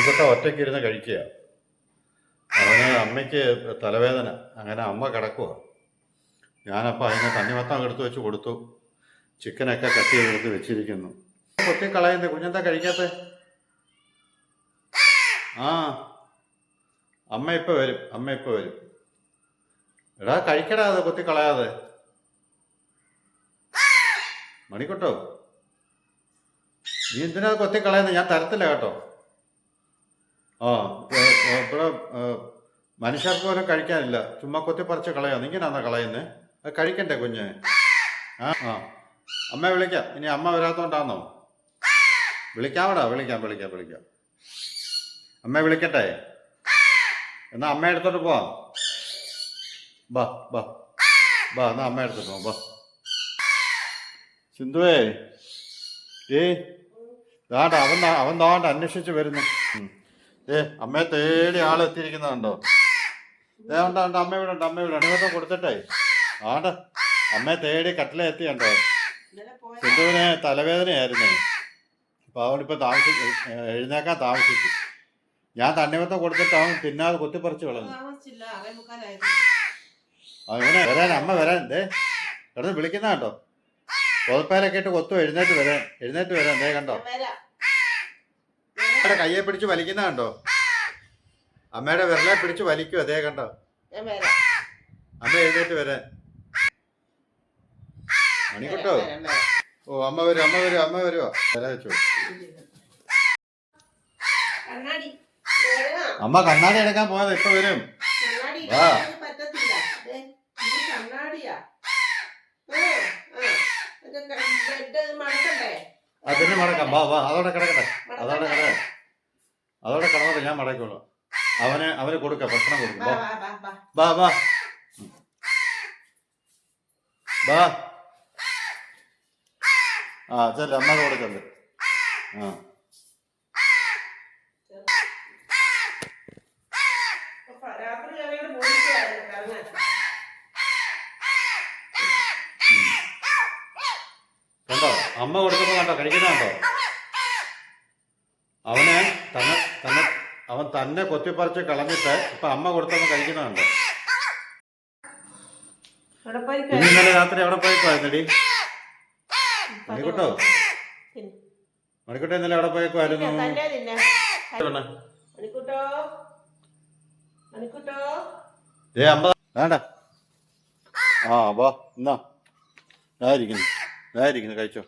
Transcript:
മണിക്കൂട്ട ഒറ്റയ്ക്ക് ഇരുന്ന് കഴിക്കുക. അവന് അമ്മയ്ക്ക് തലവേദന, അങ്ങനെ അമ്മ കിടക്കുക. ഞാനപ്പോൾ അതിനെ തണ്ണിമത്തം എടുത്ത് വെച്ച് കൊടുത്തു. ചിക്കനൊക്കെ കട്ട് ചെയ്തെടുത്ത് വെച്ചിരിക്കുന്നു. കൊത്തിക്കളയുന്നത് കുഞ്ഞെന്താ കഴിക്കാത്ത? ആ, അമ്മ ഇപ്പം വരും. എടാ കഴിക്കടാ, അത് കൊത്തിക്കളയാതെ. മണിക്കുട്ടോ, നീ എന്തിനാ കൊത്തിക്കളയുന്നത്? ഞാൻ തരത്തില്ല കേട്ടോ. ആ, ഇവിടെ മനുഷ്യർക്ക് പോലും കഴിക്കാനില്ല, ചുമ്മാ കൊത്തിപ്പറിച്ച് കളയാം. ഇങ്ങനെയാണോ കളയുന്നത്? അത് കഴിക്കണ്ടേ കുഞ്ഞ്? ആ, അമ്മയെ വിളിക്കാം. ഇനി അമ്മ വരാത്തോണ്ടാന്നോ? വിളിക്കാമടാ, വിളിക്കാം. അമ്മയെ വിളിക്കട്ടെ? എന്നാ അമ്മ എടുത്തോട്ട് പോവാം. ബാ എന്നാ അമ്മ എടുത്തോട്ട് പോവാം. ബാ സിന്ധുവേ, ദാണ്ട അവൻ ദാണ്ട അന്വേഷിച്ച് വരുന്നു. അമ്മയെ തേടി ആളെത്തിയിരിക്കുന്നതുണ്ടോ? ഉണ്ട്, അമ്മ ഇവിടെ ഉണ്ട്. അണിമത്തം കൊടുത്തിട്ടേ ആണ്ട അമ്മയെ തേടി കട്ടില എത്തിയുണ്ടോ? സിന്ധുവിന് തലവേദനയായിരുന്നേ. അപ്പോൾ അവനിപ്പോൾ എഴുന്നേക്കാൻ താമസിച്ചു. ഞാൻ തണ്ണിമത്തം കൊടുത്തിട്ട് അവൻ തിന്നാതെ കുത്തിപ്പറിച്ച് കളഞ്ഞു. അവനെ അമ്മ വരാൻ കിടന്ന് വിളിക്കുന്ന കേട്ടോ. പുതപ്പേലൊക്കെ ഇട്ട് കൊത്തു എഴുന്നേറ്റ് വരാൻ. കണ്ടോ, അമ്മയുടെ കയ്യെ പിടിച്ച് വലിക്കുന്ന കണ്ടോ? അമ്മയുടെ വിരലെ പിടിച്ച് വലിക്കും. കണ്ടോ? അമ്മ എഴുന്നേറ്റ് വരാൻ. മണിക്കുട്ടോ, ഓ അമ്മ വരുവാ. വെച്ചു അമ്മ കണ്ണാടി എടുക്കാൻ പോയത്, ഇപ്പൊ വരും. അതിന് മടക്കാം. അതോടെ കിടക്കട്ടെ. അതോടെ കിടന്നോട്ടെ, ഞാൻ മടക്കുള്ളൂ. അവന് കൊടുക്കാം, ഭക്ഷണം കൊടുക്കും. ചെല്ല അമ്മയുടെ കൂടെ ചെല്ല്. കണ്ടോ, അമ്മ കൊടുക്കുമ്പോ കണ്ടോ കഴിക്കുന്നുണ്ടോ? അവൻ തന്നെ കൊത്തിപ്പറിച്ച് കളഞ്ഞിട്ട് ഇപ്പൊ അമ്മ കൊടുത്തപ്പോ കഴിക്കുന്നുണ്ടോ? ഇന്നലെ രാത്രി എവിടെ പോയേക്കുവായിരുന്നടി മണിക്കുട്ടോ? ഇന്നലെ എവിടെ പോയേക്കുവായിരുന്നു? വേണ്ട. എന്നാ ഇതായിരിക്കുന്നു കഴിച്ചോ.